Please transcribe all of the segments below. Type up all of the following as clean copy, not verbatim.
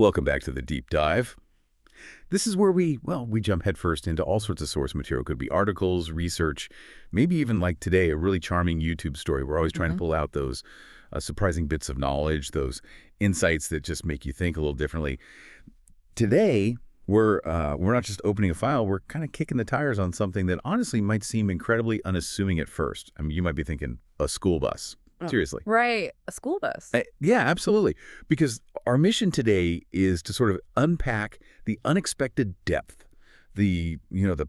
Welcome back to the deep dive. This is where we jump headfirst into all sorts of source material. It could be articles, research, maybe even like today, a really charming YouTube story. We're always trying to pull out those surprising bits of knowledge, those insights that just make you think a little differently. Today, we're not just opening a file, we're kind of kicking the tires on something that honestly might seem incredibly unassuming at first. I mean, you might be thinking, a school bus. Seriously. Right. A school bus. Yeah, absolutely. Because our mission today is to sort of unpack the unexpected depth, the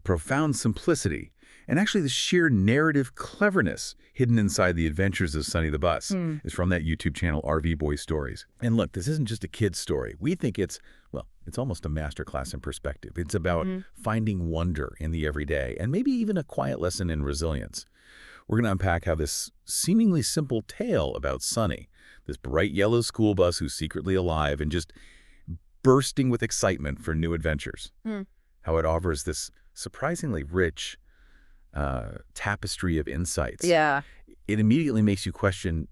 profound simplicity, and actually the sheer narrative cleverness hidden inside the adventures of Sonny the Bus. Is from that YouTube channel, RV Boy Stories. And look, this isn't just a kid's story. We think it's almost a masterclass in perspective. It's about finding wonder in the everyday and maybe even a quiet lesson in resilience. We're going to unpack how this seemingly simple tale about Sonny, this bright yellow school bus who's secretly alive and just bursting with excitement for new adventures, how it offers this surprisingly rich tapestry of insights. Yeah. It immediately makes you question,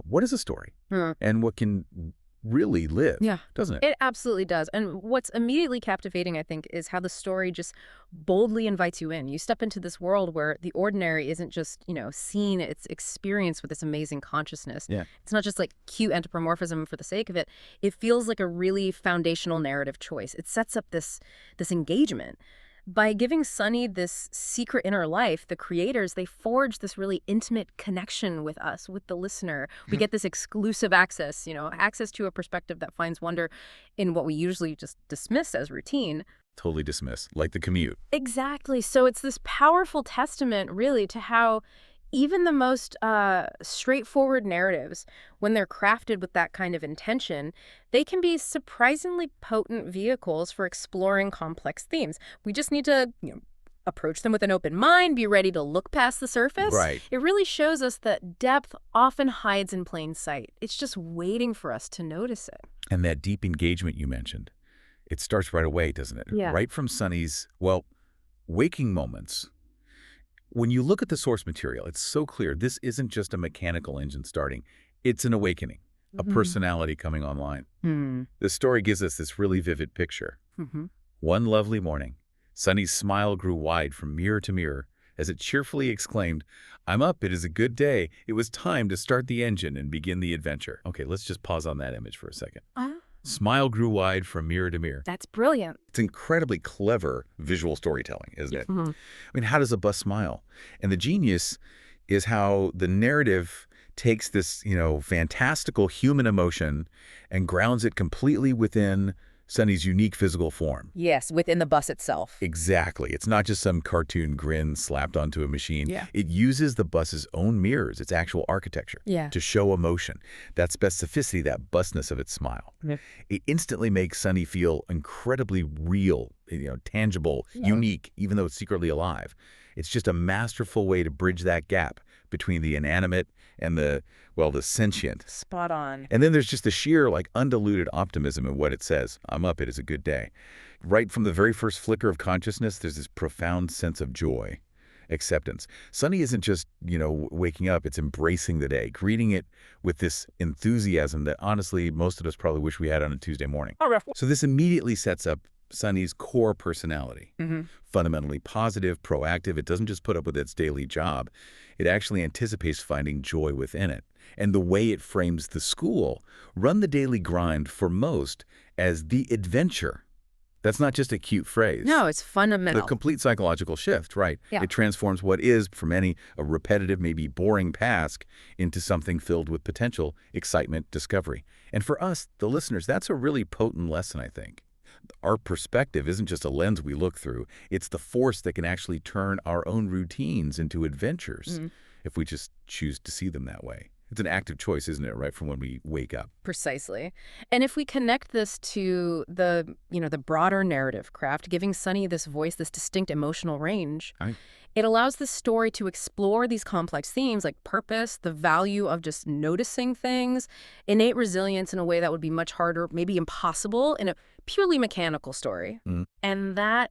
what is a story and what can really live, doesn't it? It absolutely does. And what's immediately captivating, I think, is how the story just boldly invites you in. You step into this world where the ordinary isn't just, seen, it's experienced with this amazing consciousness. Yeah. It's not just like cute anthropomorphism for the sake of it. It feels like a really foundational narrative choice. It sets up this engagement. By giving Sonny this secret inner life, the creators, they forge this really intimate connection with us, with the listener. We get this exclusive access, access to a perspective that finds wonder in what we usually just dismiss as routine. Totally dismiss, like the commute. Exactly. So it's this powerful testament, really, to how even the most straightforward narratives, when they're crafted with that kind of intention, they can be surprisingly potent vehicles for exploring complex themes. We just need to, approach them with an open mind, be ready to look past the surface. Right. It really shows us that depth often hides in plain sight. It's just waiting for us to notice it. And that deep engagement you mentioned, it starts right away, doesn't it? Yeah. Right from Sonny's, waking moments. When you look at the source material, it's so clear this isn't just a mechanical engine starting. It's an awakening, a personality coming online. The story gives us this really vivid picture. One lovely morning, Sonny's smile grew wide from mirror to mirror as it cheerfully exclaimed, "I'm up, it is a good day. It was time to start the engine and begin the adventure." Okay, let's just pause on that image for a second. Smile grew wide from mirror to mirror. That's brilliant. It's incredibly clever visual storytelling, isn't it? I mean, how does a bus smile? And the genius is how the narrative takes this, fantastical human emotion and grounds it completely within Sonny's unique physical form. Yes, within the bus itself. Exactly. It's not just some cartoon grin slapped onto a machine. Yeah. It uses the bus's own mirrors, its actual architecture, to show emotion, that specificity, that busness of its smile. It instantly makes Sonny feel incredibly real, tangible, unique, even though it's secretly alive. It's just a masterful way to bridge that gap between the inanimate and the sentient. Spot on. And then there's just the sheer, undiluted optimism in what it says. I'm up, it is a good day. Right from the very first flicker of consciousness, there's this profound sense of joy, acceptance. Sonny isn't just, waking up, it's embracing the day, greeting it with this enthusiasm that honestly, most of us probably wish we had on a Tuesday morning. So this immediately sets up Sonny's core personality. Fundamentally positive, proactive. It doesn't just put up with its daily job. It actually anticipates finding joy within it. And the way it frames the school, run the daily grind for most as the adventure. That's not just a cute phrase. No, it's fundamental. The complete psychological shift, right? Yeah. It transforms what is, for many, a repetitive, maybe boring task into something filled with potential, excitement, discovery. And for us, the listeners, that's a really potent lesson, I think. Our perspective isn't just a lens we look through. It's the force that can actually turn our own routines into adventures if we just choose to see them that way. It's an active choice, isn't it, right from when we wake up? Precisely. And if we connect this to the broader narrative craft, giving Sonny this voice, this distinct emotional range, it allows the story to explore these complex themes like purpose, the value of just noticing things, innate resilience in a way that would be much harder, maybe impossible, in a purely mechanical story. And that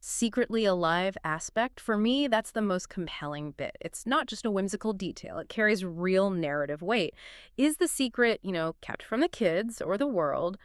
secretly alive aspect, for me, that's the most compelling bit. It's not just a whimsical detail. It carries real narrative weight. Is the secret, kept from the kids or the world,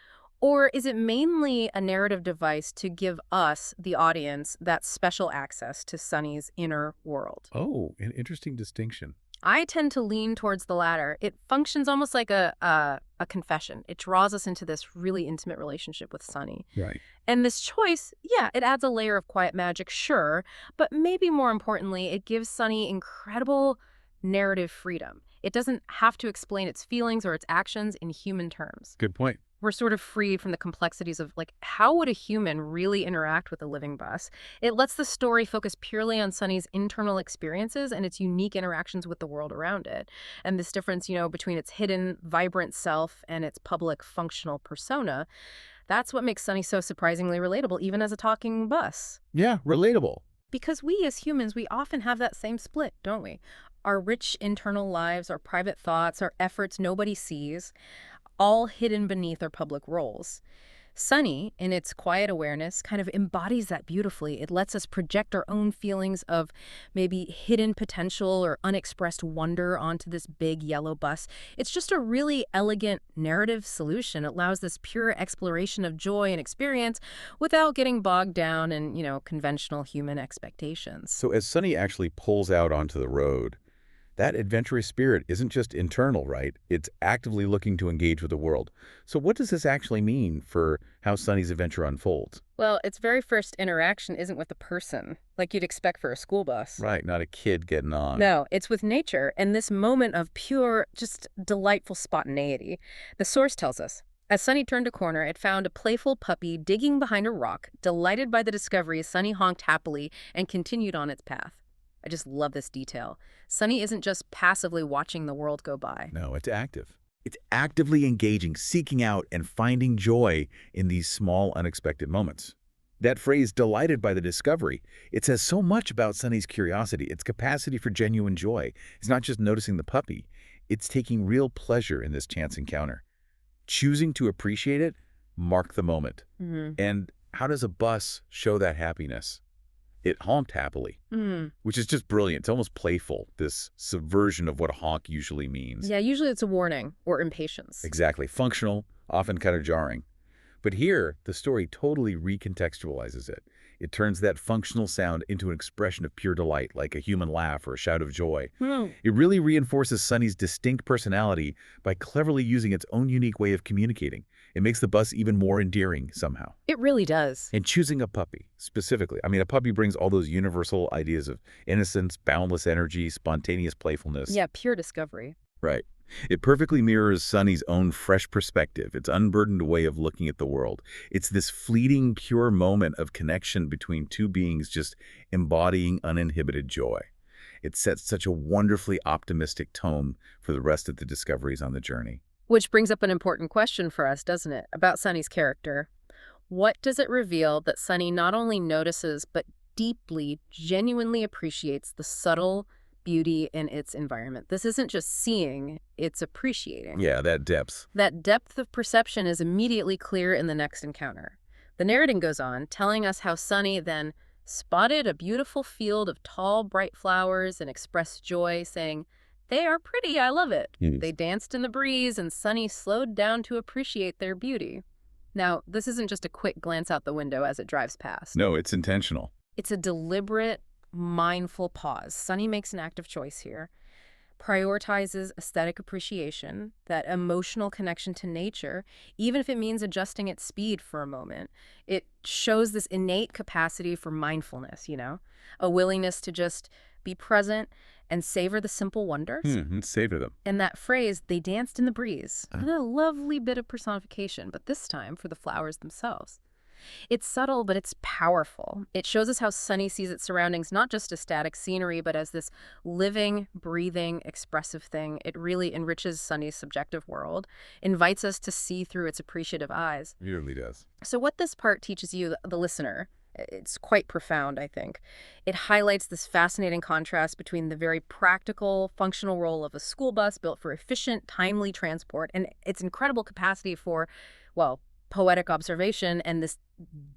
Or is it mainly a narrative device to give us, the audience, that special access to Sunny's inner world? Oh, an interesting distinction. I tend to lean towards the latter. It functions almost like a confession. It draws us into this really intimate relationship with Sunny. Right. And this choice, yeah, it adds a layer of quiet magic, sure, but maybe more importantly, it gives Sunny incredible narrative freedom. It doesn't have to explain its feelings or its actions in human terms. Good point. We're sort of free from the complexities of, like, how would a human really interact with a living bus? It lets the story focus purely on Sunny's internal experiences and its unique interactions with the world around it. And this difference, between its hidden, vibrant self and its public, functional persona, that's what makes Sunny so surprisingly relatable, even as a talking bus. Yeah, relatable. Because we as humans, we often have that same split, don't we? Our rich internal lives, our private thoughts, our efforts nobody sees, all hidden beneath our public roles. Sunny, in its quiet awareness, kind of embodies that beautifully. It lets us project our own feelings of maybe hidden potential or unexpressed wonder onto this big yellow bus. It's just a really elegant narrative solution. It allows this pure exploration of joy and experience without getting bogged down in, conventional human expectations. So as Sunny actually pulls out onto the road, that adventurous spirit isn't just internal, right? It's actively looking to engage with the world. So what does this actually mean for how Sunny's adventure unfolds? Well, its very first interaction isn't with a person, like you'd expect for a school bus. Right, not a kid getting on. No, it's with nature and this moment of pure, just delightful spontaneity. The source tells us, as Sunny turned a corner, it found a playful puppy digging behind a rock. Delighted by the discovery, Sunny honked happily and continued on its path. I just love this detail. Sunny isn't just passively watching the world go by. No, it's active. It's actively engaging, seeking out, and finding joy in these small, unexpected moments. That phrase, delighted by the discovery, it says so much about Sunny's curiosity, its capacity for genuine joy. It's not just noticing the puppy. It's taking real pleasure in this chance encounter. Choosing to appreciate it, mark the moment. And how does a bus show that happiness? It honked happily, which is just brilliant. It's almost playful, this subversion of what a honk usually means. Yeah, usually it's a warning or impatience. Exactly. Functional, often kind of jarring. But here, the story totally recontextualizes it. It turns that functional sound into an expression of pure delight, like a human laugh or a shout of joy. It really reinforces Sunny's distinct personality by cleverly using its own unique way of communicating. It makes the bus even more endearing somehow. It really does. And choosing a puppy, specifically. I mean, a puppy brings all those universal ideas of innocence, boundless energy, spontaneous playfulness. Yeah, pure discovery. Right. It perfectly mirrors Sunny's own fresh perspective, its unburdened way of looking at the world. It's this fleeting, pure moment of connection between two beings just embodying uninhibited joy. It sets such a wonderfully optimistic tone for the rest of the discoveries on the journey. Which brings up an important question for us, doesn't it, about Sunny's character. What does it reveal that Sunny not only notices, but deeply, genuinely appreciates the subtle beauty in its environment? This isn't just seeing, it's appreciating. Yeah, that depth. That depth of perception is immediately clear in the next encounter. The narrating goes on, telling us how Sunny then spotted a beautiful field of tall, bright flowers and expressed joy, saying, "They are pretty, I love it." Yes. They danced in the breeze, and Sunny slowed down to appreciate their beauty. Now, this isn't just a quick glance out the window as it drives past. No, it's intentional. It's a deliberate, mindful pause. Sunny makes an active choice here, prioritizes aesthetic appreciation, that emotional connection to nature, even if it means adjusting its speed for a moment. It shows this innate capacity for mindfulness, a willingness to just be present and savor the simple wonders. Savor them. And that phrase, "they danced in the breeze," a lovely bit of personification, but this time for the flowers themselves. It's subtle, but it's powerful. It shows us how Sunny sees its surroundings not just as static scenery, but as this living, breathing, expressive thing. It really enriches Sunny's subjective world, invites us to see through its appreciative eyes. It really does. So what this part teaches you, the listener, it's quite profound, I think. It highlights this fascinating contrast between the very practical, functional role of a school bus built for efficient, timely transport and its incredible capacity for, well, poetic observation and this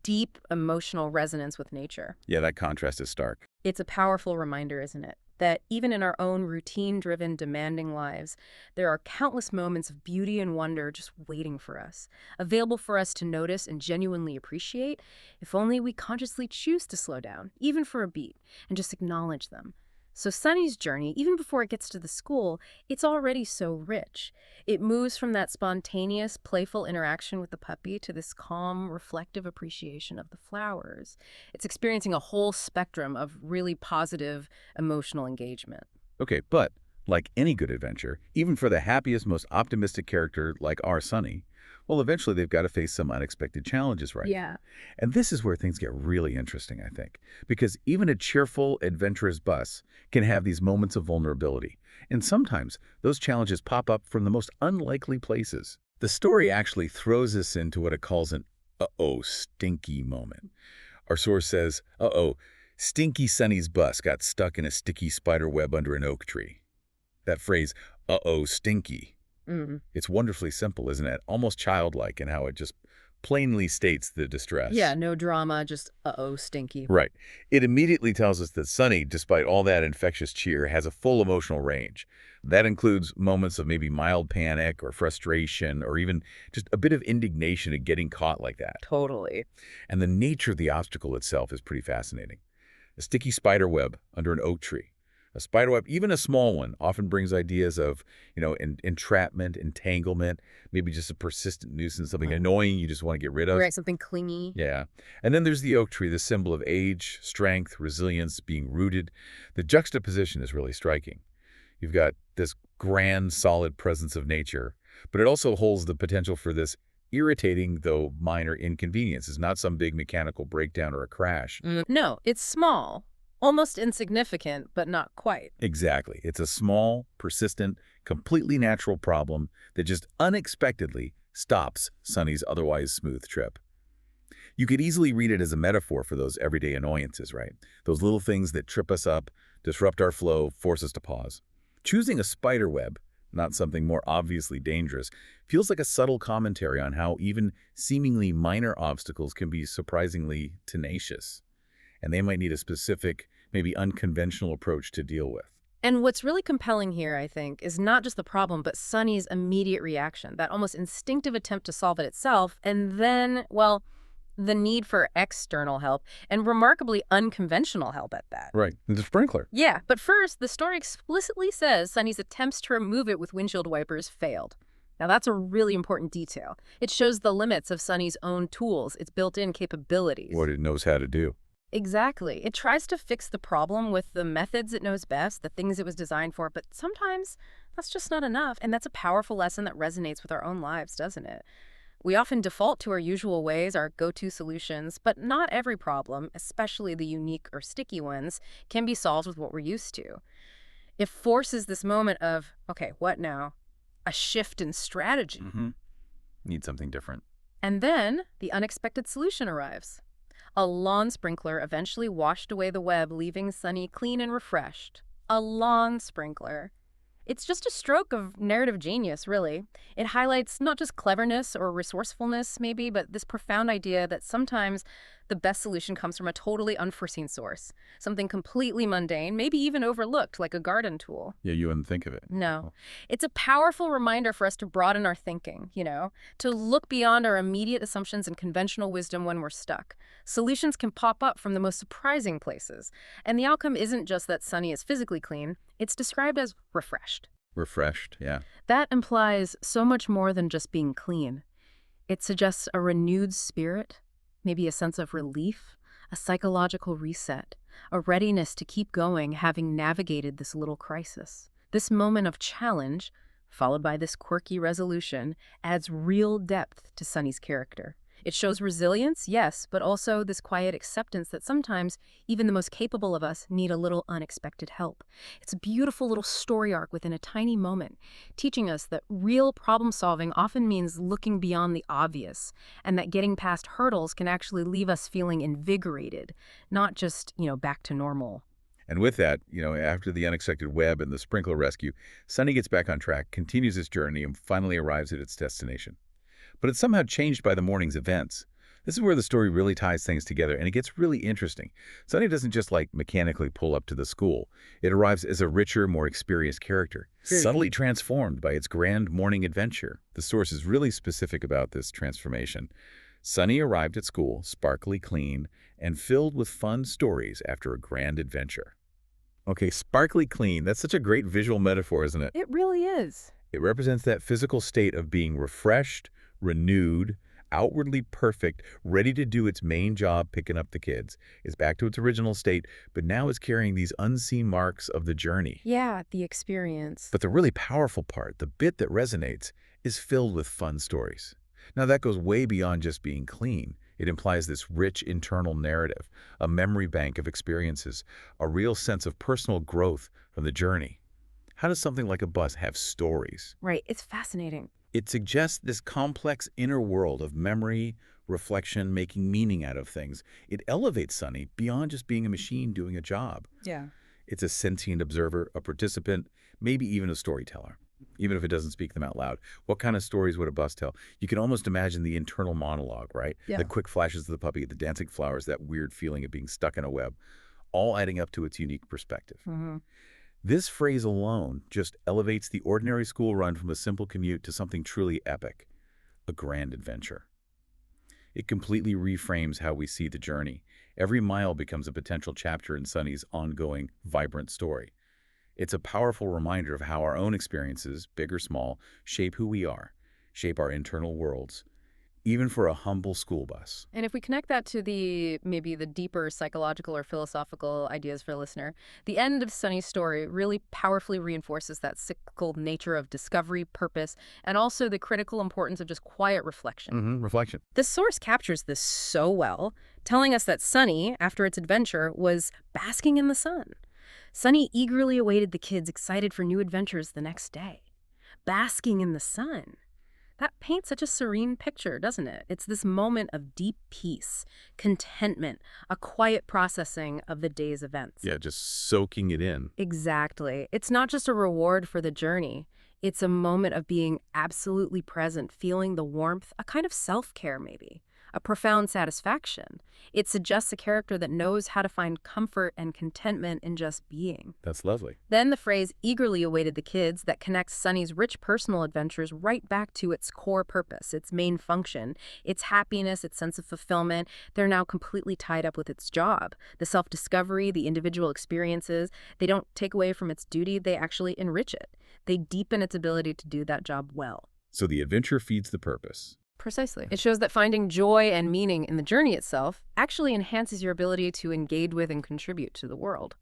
deep emotional resonance with nature. Yeah, that contrast is stark. It's a powerful reminder, isn't it? that even in our own routine-driven, demanding lives, there are countless moments of beauty and wonder just waiting for us, available for us to notice and genuinely appreciate, if only we consciously choose to slow down, even for a beat, and just acknowledge them. So Sunny's journey, even before it gets to the school, it's already so rich. It moves from that spontaneous, playful interaction with the puppy to this calm, reflective appreciation of the flowers. It's experiencing a whole spectrum of really positive emotional engagement. Okay, but like any good adventure, even for the happiest, most optimistic character like our Sunny, well, eventually they've got to face some unexpected challenges, right? Yeah. And this is where things get really interesting, I think, because even a cheerful, adventurous bus can have these moments of vulnerability. And sometimes those challenges pop up from the most unlikely places. The story actually throws us into what it calls an uh-oh, stinky moment. Our source says, uh-oh, Stinky Sunny's bus got stuck in a sticky spider web under an oak tree. That phrase, uh-oh, stinky, it's wonderfully simple, isn't it? Almost childlike in how it just plainly states the distress. Yeah, no drama, just uh-oh, stinky. Right. It immediately tells us that Sunny, despite all that infectious cheer, has a full emotional range. That includes moments of maybe mild panic or frustration or even just a bit of indignation at getting caught like that. Totally. And the nature of the obstacle itself is pretty fascinating. A sticky spider web under an oak tree. A spider web, even a small one, often brings ideas of, entrapment, entanglement, maybe just a persistent nuisance, something annoying you just want to get rid of. Right, something clingy. Yeah. And then there's the oak tree, the symbol of age, strength, resilience, being rooted. The juxtaposition is really striking. You've got this grand, solid presence of nature, but it also holds the potential for this irritating, though minor inconvenience. It's not some big mechanical breakdown or a crash. No, it's small. Almost insignificant, but not quite. Exactly. It's a small, persistent, completely natural problem that just unexpectedly stops Sunny's otherwise smooth trip. You could easily read it as a metaphor for those everyday annoyances, right? Those little things that trip us up, disrupt our flow, force us to pause. Choosing a spider web, not something more obviously dangerous, feels like a subtle commentary on how even seemingly minor obstacles can be surprisingly tenacious. And they might need a specific, maybe unconventional approach to deal with. And what's really compelling here, I think, is not just the problem, but Sunny's immediate reaction, that almost instinctive attempt to solve it itself, and then, well, the need for external help, and remarkably unconventional help at that. Right, the sprinkler. Yeah, but first, the story explicitly says Sunny's attempts to remove it with windshield wipers failed. Now, that's a really important detail. It shows the limits of Sunny's own tools, its built-in capabilities. What it knows how to do. Exactly. It tries to fix the problem with the methods it knows best, the things it was designed for, but sometimes that's just not enough, and that's a powerful lesson that resonates with our own lives, doesn't it? We often default to our usual ways, our go-to solutions, but not every problem, especially the unique or sticky ones, can be solved with what we're used to. It forces this moment of, okay, what now? A shift in strategy. Need something different. And then the unexpected solution arrives. A lawn sprinkler eventually washed away the web, leaving Sunny clean and refreshed. A lawn sprinkler. It's just a stroke of narrative genius, really. It highlights not just cleverness or resourcefulness, maybe, but this profound idea that sometimes the best solution comes from a totally unforeseen source. Something completely mundane, maybe even overlooked, like a garden tool. Yeah, you wouldn't think of it. No. It's a powerful reminder for us to broaden our thinking, to look beyond our immediate assumptions and conventional wisdom when we're stuck. Solutions can pop up from the most surprising places. And the outcome isn't just that Sunny is physically clean. It's described as refreshed. Refreshed, yeah. That implies so much more than just being clean. It suggests a renewed spirit, maybe a sense of relief, a psychological reset, a readiness to keep going having navigated this little crisis. This moment of challenge, followed by this quirky resolution, adds real depth to Sunny's character. It shows resilience, yes, but also this quiet acceptance that sometimes even the most capable of us need a little unexpected help. It's a beautiful little story arc within a tiny moment, teaching us that real problem solving often means looking beyond the obvious, and that getting past hurdles can actually leave us feeling invigorated, not just, back to normal. And with that, after the unexpected web and the sprinkler rescue, Sunny gets back on track, continues its journey, and finally arrives at its destination. But it's somehow changed by the morning's events. This is where the story really ties things together, and it gets really interesting. Sunny doesn't just, like, mechanically pull up to the school. It arrives as a richer, more experienced character, subtly transformed by its grand morning adventure. The source is really specific about this transformation. Sunny arrived at school, sparkly clean, and filled with fun stories after a grand adventure. Okay, sparkly clean. That's such a great visual metaphor, isn't it? It really is. It represents that physical state of being refreshed, renewed, outwardly perfect, ready to do its main job, picking up the kids. It's back to its original state, but now it's carrying these unseen marks of the journey. Yeah, the experience. But the really powerful part, the bit that resonates, is filled with fun stories. Now that goes way beyond just being clean. It implies this rich internal narrative, a memory bank of experiences, a real sense of personal growth from the journey. How does something like a bus have stories? Right, it's fascinating. It suggests this complex inner world of memory, reflection, making meaning out of things. It elevates Sunny beyond just being a machine doing a job. Yeah. It's a sentient observer, a participant, maybe even a storyteller, even if it doesn't speak them out loud. What kind of stories would a bus tell? You can almost imagine the internal monologue, right? Yeah. The quick flashes of the puppy, the dancing flowers, that weird feeling of being stuck in a web, all adding up to its unique perspective. Mm-hmm. This phrase alone just elevates the ordinary school run from a simple commute to something truly epic, a grand adventure. It completely reframes how we see the journey. Every mile becomes a potential chapter in Sunny's ongoing, vibrant story. It's a powerful reminder of how our own experiences, big or small, shape who we are, shape our internal worlds, even for a humble school bus. And if we connect that to maybe the deeper psychological or philosophical ideas for a listener, the end of Sunny's story really powerfully reinforces that cyclical nature of discovery, purpose, and also the critical importance of just quiet reflection. Reflection. The source captures this so well, telling us that Sunny, after its adventure, was basking in the sun. Sunny eagerly awaited the kids, excited for new adventures the next day. Basking in the sun. That paints such a serene picture, doesn't it? It's this moment of deep peace, contentment, a quiet processing of the day's events. Yeah, just soaking it in. Exactly. It's not just a reward for the journey. It's a moment of being absolutely present, feeling the warmth, a kind of self-care maybe, a profound satisfaction. It suggests a character that knows how to find comfort and contentment in just being. That's lovely. Then the phrase eagerly awaited the kids that connects Sunny's rich personal adventures right back to its core purpose, its main function, its happiness, its sense of fulfillment. They're now completely tied up with its job. The self-discovery, the individual experiences, they don't take away from its duty, they actually enrich it. They deepen its ability to do that job well. So the adventure feeds the purpose. Precisely. It shows that finding joy and meaning in the journey itself actually enhances your ability to engage with and contribute to the world.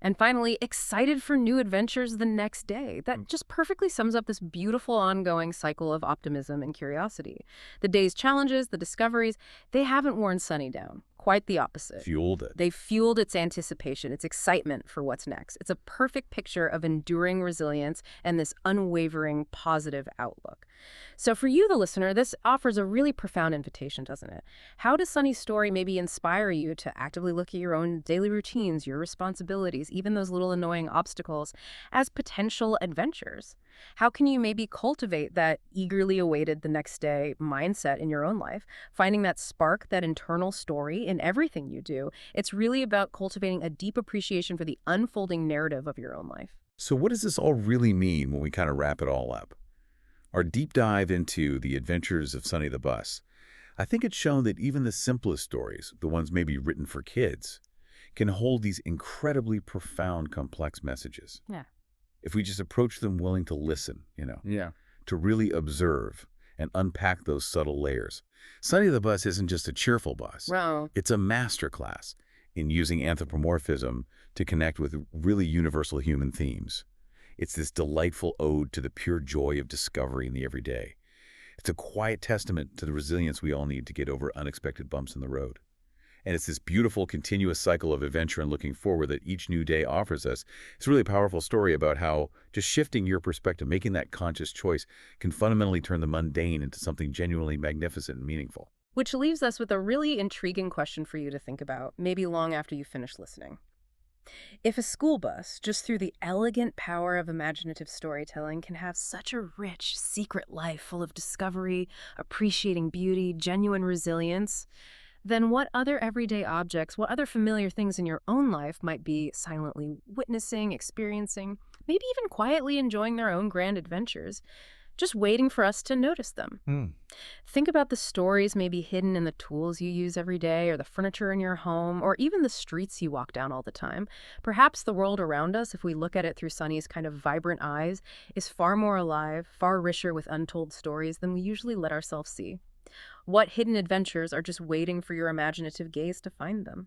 And finally, excited for new adventures the next day. That just perfectly sums up this beautiful ongoing cycle of optimism and curiosity. The day's challenges, the discoveries, they haven't worn Sunny down. Quite the opposite. Fueled it. They fueled its anticipation, its excitement for what's next. It's a perfect picture of enduring resilience and this unwavering positive outlook. So for you, the listener, this offers a really profound invitation, doesn't it? How does Sunny's story maybe inspire you to actively look at your own daily routines, your responsibilities, even those little annoying obstacles, as potential adventures? How can you maybe cultivate that eagerly awaited the next day mindset in your own life, finding that spark, that internal story in everything you do? It's really about cultivating a deep appreciation for the unfolding narrative of your own life. So what does this all really mean when we kind of wrap it all up? Our deep dive into the adventures of Sunny the Bus, I think it's shown that even the simplest stories, the ones maybe written for kids, can hold these incredibly profound, complex messages. Yeah. If we just approach them willing to listen, to really observe and unpack those subtle layers. Sunny the Bus isn't just a cheerful bus. Wow. It's a masterclass in using anthropomorphism to connect with really universal human themes. It's this delightful ode to the pure joy of discovery in the everyday. It's a quiet testament to the resilience we all need to get over unexpected bumps in the road. And it's this beautiful, continuous cycle of adventure and looking forward that each new day offers us. It's a really powerful story about how just shifting your perspective, making that conscious choice, can fundamentally turn the mundane into something genuinely magnificent and meaningful. Which leaves us with a really intriguing question for you to think about, maybe long after you finish listening. If a school bus, just through the elegant power of imaginative storytelling, can have such a rich, secret life full of discovery, appreciating beauty, genuine resilience, then what other everyday objects, what other familiar things in your own life might be silently witnessing, experiencing, maybe even quietly enjoying their own grand adventures, just waiting for us to notice them? Hmm. Think about the stories maybe hidden in the tools you use every day, or the furniture in your home, or even the streets you walk down all the time. Perhaps the world around us, if we look at it through Sunny's kind of vibrant eyes, is far more alive, far richer with untold stories than we usually let ourselves see. What hidden adventures are just waiting for your imaginative gaze to find them?